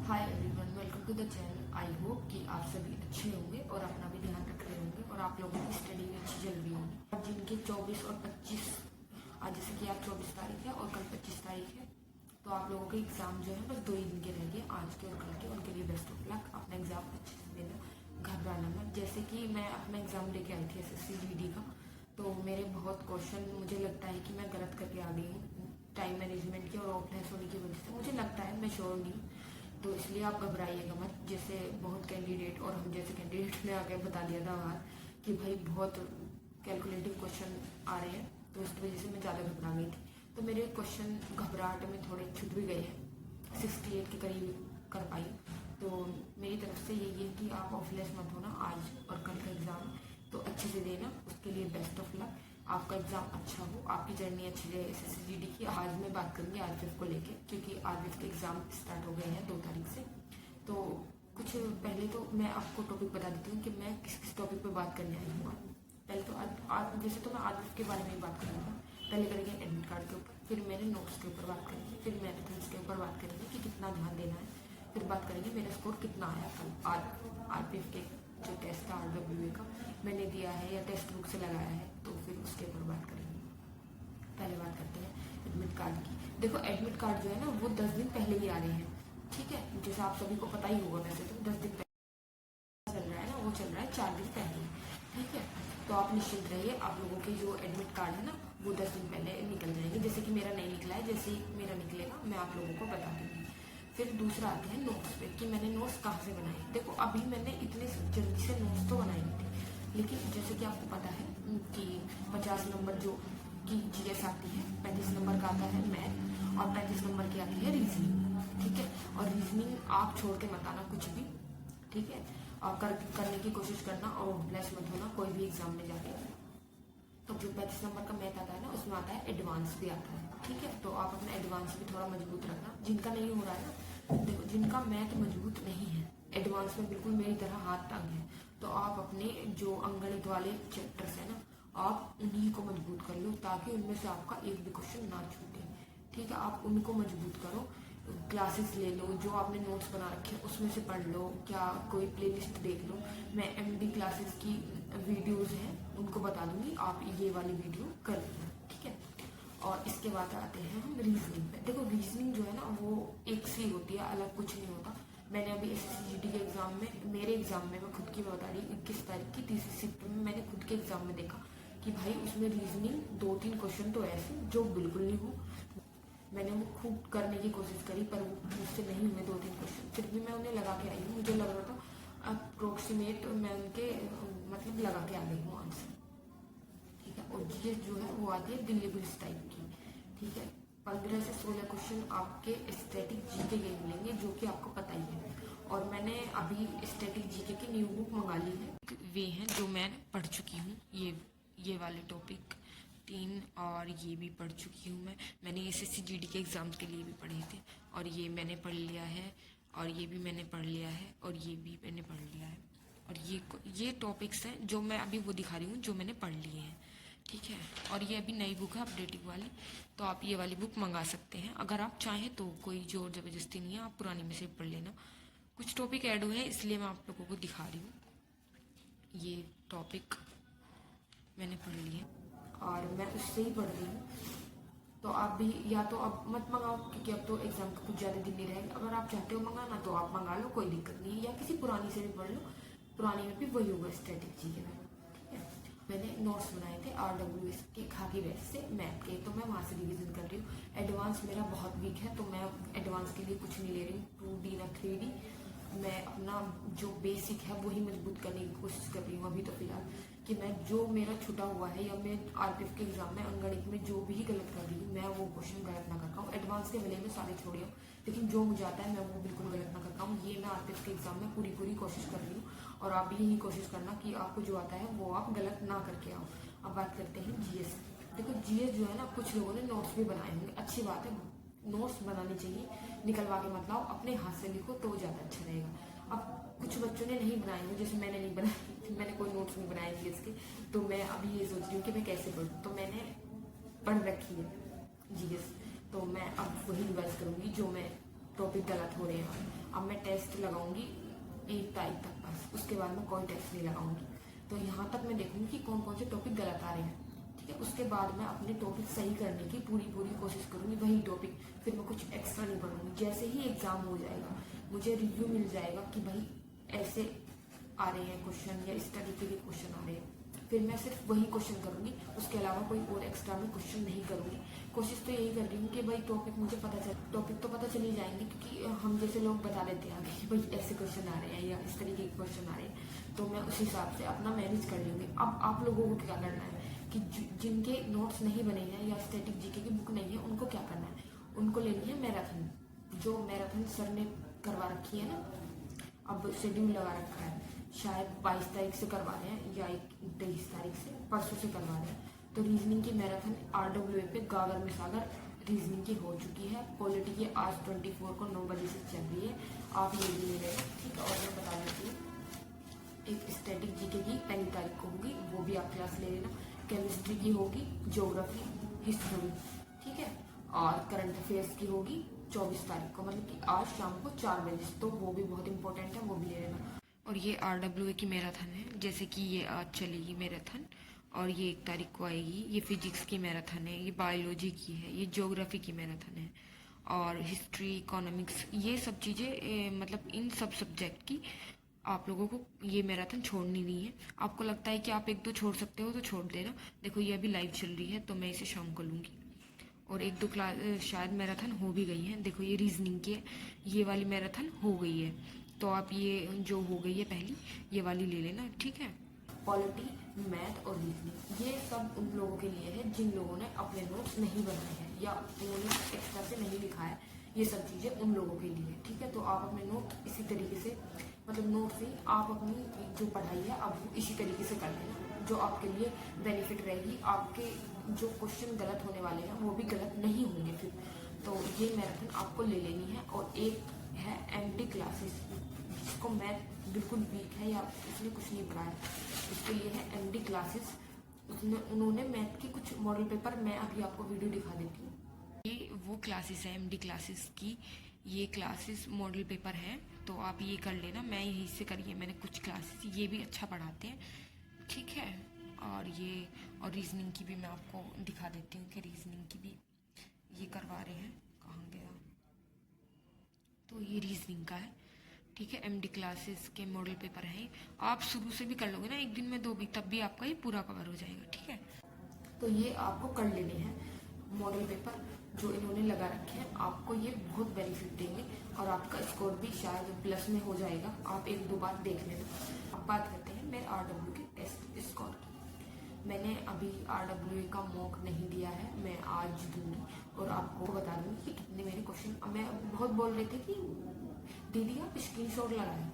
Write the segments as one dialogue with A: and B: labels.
A: Hi everyone, welcome to the channel. I hope कि आप सभी अच्छे होंगे और अपना भी ध्यान रख रहे होंगे और आप लोगों की स्टडी भी अच्छी चल रही होगी। अब जिनके 24 और 25, आज जैसे कि आज 24 तारीख है और कल 25 तारीख है, तो आप लोगों के एग्जाम जो है बस 2 ही दिन के रह गए, आज के और कल के। उनके लिए बेस्ट ऑफ लक। अपना एग्जाम अच्छे से देना, घबराना मत। जैसे कि मैं अपना एग्जाम लेके आई थी SSC GD का, तो मेरे बहुत क्वेश्चन मुझे लगता है कि मैं गलत करके आ गई हूँ टाइम मैनेजमेंट की और ऑफलाइन होने की वजह से। मुझे लगता है, मैं श्योर नहीं हूँ, तो इसलिए आप घबराइएगा मत। जैसे बहुत कैंडिडेट और हम जैसे कैंडिडेट ने आगे बता दिया था बाहर कि भाई बहुत कैलकुलेटिव क्वेश्चन आ रहे हैं, तो इस वजह से मैं ज़्यादा घबरा गई थी। तो मेरे क्वेश्चन घबराहट में थोड़े छूट भी गए हैं, 68 के करीब कर पाई। तो मेरी तरफ से यही है कि आप ऑफलेस मत होना आज और कल का एग्ज़ाम तो अच्छे से देना। उसके लिए बेस्ट ऑफ लक। आपका एग्ज़ाम अच्छा हो, आपकी जर्नी अच्छी रहे SSC GD की। आज मैं बात करूँगी RPF को लेके, क्योंकि RPF के एग्ज़ाम स्टार्ट हो गए हैं 2 तारीख से। तो कुछ पहले तो मैं आपको टॉपिक बता देती हूँ कि मैं किस किस टॉपिक पे बात करने आई हूँ। पहले तो वैसे तो मैं RPF के बारे में ही बात करूँगा। पहले करेंगे एडमिट कार्ड के ऊपर, फिर मेरे नोट्स के ऊपर बात करेंगे, फिर मैराथन्स के ऊपर बात करेंगे कि कितना ध्यान देना है, फिर बात करेंगे मेरा स्कोर कितना आया कल RPF के जो टेस्ट था RWA का मैंने दिया है या टेक्स्ट बुक से लगाया है, तो फिर उसके ऊपर बात करेंगे। पहले बात करते हैं एडमिट कार्ड की। देखो, एडमिट कार्ड जो है ना वो 10 दिन पहले ही आ रहे हैं, ठीक है। जैसे आप सभी को पता ही होगा, वैसे तो 10 दिन पहले चल रहा है ना, वो चल रहा है 4 दिन पहले, ठीक है। तो आप निश्चिंत रहिए, आप लोगों के जो एडमिट कार्ड है ना वो 10 दिन पहले निकल जाएंगे। जैसे कि मेरा नहीं निकला है, जैसे ही मेरा निकलेगा मैं आप लोगों को बता दूंगी। फिर दूसरा आते हैं नोट्स पे कि मैंने नोट्स कहाँ से बनाए। देखो, अभी मैंने इतने जल्दी से नोट्स तो बनाए नहीं थे, लेकिन जैसे कि आपको पता है कि 50 नंबर जो की GS आती है, 35 नंबर का आता है मैथ और 35 नंबर की आती है रीजनिंग, ठीक है। और रीजनिंग आप छोड़ के मत आना कुछ भी, ठीक है। और करने की कोशिश करना और ब्लेस मत होना कोई भी एग्जाम में जाके। तो जो 35 नंबर का मैथ आता है ना, उसमें आता है एडवांस भी आता है, ठीक है। तो आप अपना एडवांस भी थोड़ा मजबूत रखना। जिनका नहीं हो रहा है ना, देखो, जिनका मैथ मजबूत नहीं है, एडवांस में बिल्कुल मेरी तरह हाथ टांग है, तो आप अपने जो अंगणित वाले चैप्टर्स है ना, आप उन्हीं को मजबूत कर लो, ताकि उनमें से आपका एक भी क्वेश्चन ना छूटे, ठीक है। आप उनको मजबूत करो। क्लासेस ले लो, जो आपने नोट्स बना रखे हैं उसमें से पढ़ लो, क्या कोई प्लेलिस्ट देख लो। मैं MD क्लासेस की वीडियोस हैं उनको बता दूंगी, आप ये वाली वीडियो कर लेना, ठीक है। और इसके बाद आते हैं हम रीजनिंग पे। देखो, रीजनिंग जो है ना वो एक सी होती है, अलग कुछ नहीं होता। मैंने अभी SSC GD के एग्जाम में, मेरे एग्जाम में, मैं खुद की बता रही हूँ, 21 तारीख की तीसरी शिफ्ट में मैंने खुद के एग्जाम में देखा कि भाई उसमें रीजनिंग 2-3 क्वेश्चन तो ऐसे जो बिल्कुल नहीं हो। मैंने वो खूब करने की कोशिश करी, पर मुझसे नहीं हुए 2-3 क्वेश्चन, फिर भी मैं उन्हें लगा के आई हूँ। मुझे लग रहा था अप्रोक्सीमेट मैं उनके मतलब लगा के आ गई हूँ आंसर, ठीक है। और GS जो है वो आती है दिल्ली पुलिस टाइप की, ठीक है। 15 से 16 क्वेश्चन आपके स्टैटिक GK के मिलेंगे, जो कि आपको पता ही है। और मैंने अभी स्टैटिक GK की न्यू बुक मंगा ली है, वे हैं जो मैं पढ़ चुकी हूँ। ये वाले टॉपिक 3 और ये भी पढ़ चुकी हूँ। मैंने SSC GD के एग्ज़ाम के लिए भी पढ़े थे, और ये मैंने पढ़ लिया है, और ये भी मैंने पढ़ लिया है, और ये भी मैंने पढ़ लिया है। और ये टॉपिक्स हैं जो मैं अभी वो दिखा रही हूँ, जो मैंने पढ़ लिए हैं, ठीक है। और ये अभी नई बुक है अपडेटिंग वाली, तो आप ये वाली बुक मंगा सकते हैं अगर आप चाहें तो। कोई जोर ज़बरदस्ती नहीं है, आप पुरानी में से पढ़ लेना। कुछ टॉपिक ऐड हुए हैं इसलिए मैं आप लोगों को दिखा रही हूँ। ये टॉपिक मैंने पढ़ लिए और मैं उससे ही पढ़ रही हूँ। तो आप भी या तो अब मत मंगाओ, क्योंकि अब तो एग्जाम का कुछ ज़्यादा दिन नहीं रहेगा। अगर आप चाहते हो मंगाना तो आप मंगा लो, कोई दिक्कत नहीं है, या किसी पुरानी से भी पढ़ लो, पुरानी में भी वही होगा स्टैटिक GK में, ठीक है। मैंने नोट्स बनाए थे RWS के खाकी बैच से मैथ के, तो मैं वहाँ से रिविजन कर रही हूँ। एडवांस मेरा बहुत वीक है, तो मैं एडवांस के लिए कुछ नहीं ले रही हूँ, 2D ना 3D। मैं अपना जो बेसिक है वही मजबूत करने की कोशिश कर रही हूँ अभी तो फिलहाल, कि मैं जो मेरा छुटा हुआ है, या मैं RPF के एग्जाम में अंगणित में जो भी गलत कर रही हूँ, मैं वो क्वेश्चन गलत ना कर पाऊँ। एडवांस के भले में सारे छोड़िए, लेकिन जो मुझे आता है मैं वो बिल्कुल गलत ना कर पाऊँ। ये मैं RPF के एग्जाम में पूरी कोशिश कर रही हूँ, और आप भी यही कोशिश करना कि आपको जो आता है वो आप गलत ना करके आओ। अब बात करते हैं GS। देखो, GS जो है ना, कुछ लोगों ने नोट्स भी बनाए होंगे, अच्छी बात है, नोट्स बनानी चाहिए, निकलवा के मत लाओ, अपने हाथ से लिखो तो ज़्यादा अच्छा रहेगा। अब कुछ बच्चों ने नहीं बनाए होंगे, जैसे मैंने नहीं बनाए, मैंने कोई नोट्स नहीं बनाए GS के, तो मैं अभी ये सोच रही हूँ कि मैं कैसे पढ़ूँ। तो मैंने पढ़ रखी है GS, तो मैं अब वही रिवाइज करूँगी जो मैं टॉपिक गलत हो रहे हैं। अब मैं टेस्ट लगाऊंगी 1 तारीख तक बस, उसके बाद मैं कोई टेस्ट नहीं लगाऊंगी। तो यहाँ तक मैं देखूंगी कि कौन कौन से टॉपिक गलत आ रहे हैं, ठीक है। उसके बाद मैं अपने टॉपिक सही करने की पूरी कोशिश करूंगी, वही टॉपिक, फिर मैं कुछ एक्स्ट्रा नहीं पढ़ूंगी। जैसे ही एग्जाम हो जाएगा, मुझे रिव्यू मिल जाएगा कि भाई ऐसे आ रहे हैं क्वेश्चन या इस तरीके के क्वेश्चन आ रहे हैं, फिर मैं सिर्फ वही क्वेश्चन करूंगी, उसके अलावा कोई और एक्स्ट्रा में क्वेश्चन नहीं करूंगी। कोशिश तो यही कर रही हूँ कि भाई टॉपिक मुझे पता चल, टॉपिक तो पता चल ही जाएंगे, क्योंकि हम जैसे लोग बता देते हैं आगे कि भाई ऐसे क्वेश्चन आ रहे हैं या इस तरीके के क्वेश्चन आ रहे हैं, तो मैं उस हिसाब से अपना मैनेज कर लूँगी। अब आप लोगों को क्या करना है कि जिनके नोट्स नहीं बने हैं या स्टैटिक जीके की बुक नहीं है, उनको क्या करना है, उनको लेनी है मैराथन, जो मैराथन सर ने करवा रखी है ना, अब शेड्यूल लगा रखा है, शायद 22 तारीख से करवा रहे हैं या 23 तारीख से, परसों से करवा रहे हैं। तो रीजनिंग की मैराथन RWA पे गागर में सागर रीजनिंग की हो चुकी है। पॉलिटी की आज 24 को 9 बजे से चल रही है, आप ये भी ले लेना, ठीक है। और मैं बता देती हूँ एक स्टैटिक जीके की 1 तारीख को होगी, वो भी आप क्लास ले लेना। केमिस्ट्री की होगी, ज्योग्राफी, हिस्ट्री, ठीक है। और करंट अफेयर्स की होगी 24 तारीख को, मतलब कि आज शाम को 4 बजे, तो वो भी बहुत इंपॉर्टेंट है, वो भी ले लेना। और ये RWA की मैराथन है, जैसे कि ये आज चलेगी मैराथन, और ये 1 तारीख को आएगी। ये फिजिक्स की मैराथन है, ये बायोलॉजी की है, ये ज्योग्राफी की मैराथन है, और हिस्ट्री, इकोनॉमिक्स, ये सब चीज़ें, मतलब इन सब सब्जेक्ट की आप लोगों को ये मैराथन छोड़नी नहीं है। आपको लगता है कि आप 1-2 छोड़ सकते हो तो छोड़ देना। देखो ये अभी लाइव चल रही है, तो मैं इसे शाम को लूँगी। और 1-2 क्लास शायद मैराथन हो भी गई है। देखो ये रीजनिंग की ये वाली मैराथन हो गई है, तो आप ये जो हो गई है पहली, ये वाली ले लेना, ठीक है। पॉलिटी, मैथ और रीजनिंग, ये सब उन लोगों के लिए है जिन लोगों ने अपने नोट्स नहीं बनाए हैं या उन्होंने एक्स्ट्रा से नहीं लिखा है। ये सब चीज़ें उन लोगों के लिए, ठीक है। तो आप अपने नोट इसी तरीके से, मतलब नोट से आप अपनी जो पढ़ाई है आप इसी तरीके से कर लेना, जो आपके लिए बेनिफिट रहेगी। आपके जो क्वेश्चन गलत होने वाले हैं वो भी गलत नहीं होंगे फिर। तो ये मैराथन आपको ले लेनी है। और एक है MD क्लासेस, जिसको मैथ बिल्कुल वीक है या उसने कुछ नहीं पढ़ा है, उसके लिए है MD क्लासेस। उसमें उन्होंने मैथ के कुछ मॉडल पेपर, मैं अभी आपको वीडियो दिखा देती हूँ। ये वो क्लासेस है MD क्लासेस की, ये क्लासेस मॉडल पेपर है, तो आप ये कर लेना। मैं यहीं से करी है मैंने कुछ क्लासेस, ये भी अच्छा पढ़ाते हैं, ठीक है। और रीजनिंग की भी मैं आपको दिखा देती हूँ कि रीजनिंग की भी ये करवा रहे हैं। कहाँ गया, तो ये रीजनिंग का है, ठीक है। MD क्लासेस के मॉडल पेपर हैं, आप शुरू से भी कर लोगे ना 1 दिन में 2 भी, तब भी आपका ये पूरा कवर हो जाएगा, ठीक है। तो ये आपको कर लेने हैं मॉडल पेपर जो इन्होंने लगा रखे हैं, आपको ये बहुत बेनिफिट देंगे और आपका स्कोर भी शायद प्लस में हो जाएगा। आप 1-2 बार देख लेना। अब बात करते हैं मेरे RWA के टेस्ट स्कोर की। मैंने अभी RWA का मॉक नहीं दिया है, मैं आज दूंगी और आपको बता दूंगी कि कितने मेरे क्वेश्चन। मैं बहुत बोल रहे थे कि दीदी आप स्क्रीनशॉट लगाएं,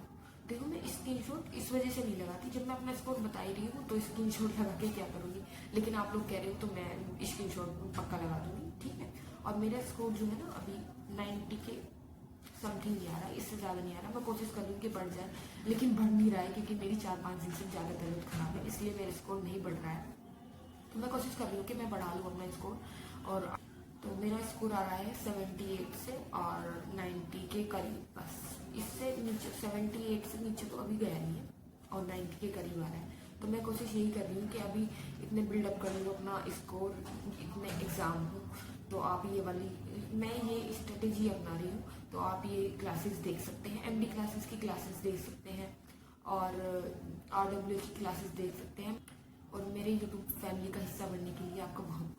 A: देखो मैं स्क्रीनशॉट इस वजह से नहीं लगाती, जब मैं अपना स्कोर बता ही रही हूँ तो स्क्रीनशॉट लगा के क्या करूँगी, लेकिन आप लोग कह रहे हो तो मैं स्क्रीनशॉट पक्का लगा दूंगी, ठीक है। और मेरा स्कोर जो है ना अभी 90 के समथिंग नहीं आ रहा, इससे ज़्यादा नहीं आ रहा। मैं कोशिश कर रही हूँ कि बढ़ जाए, लेकिन बढ़ नहीं रहा है क्योंकि मेरी 4-5 दिन से ज़्यादा तबीयत खराब है, इसलिए मेरा स्कोर नहीं बढ़ रहा है। तो मैं कोशिश कर रही हूँ कि मैं बढ़ा लूँ अपना स्कोर। और तो मेरा स्कोर आ रहा है 78 से और 90 के करीब, बस इससे नीचे 78 से नीचे तो अभी गया नहीं है और 90 के करीब आ रहा है। तो मैं कोशिश यही कर रही हूँ कि अभी इतने बिल्डअप कर लूँ अपना स्कोर, इतने एग्ज़ाम हो, तो आप ये वाली, मैं ये स्ट्रेटेजी अपना रही हूँ। तो आप ये क्लासेस देख सकते हैं, MD क्लासेस की क्लासेस देख सकते हैं और RWA की क्लासेस देख सकते हैं। और मेरे YouTube फैमिली का हिस्सा बनने के लिए आपका बहुत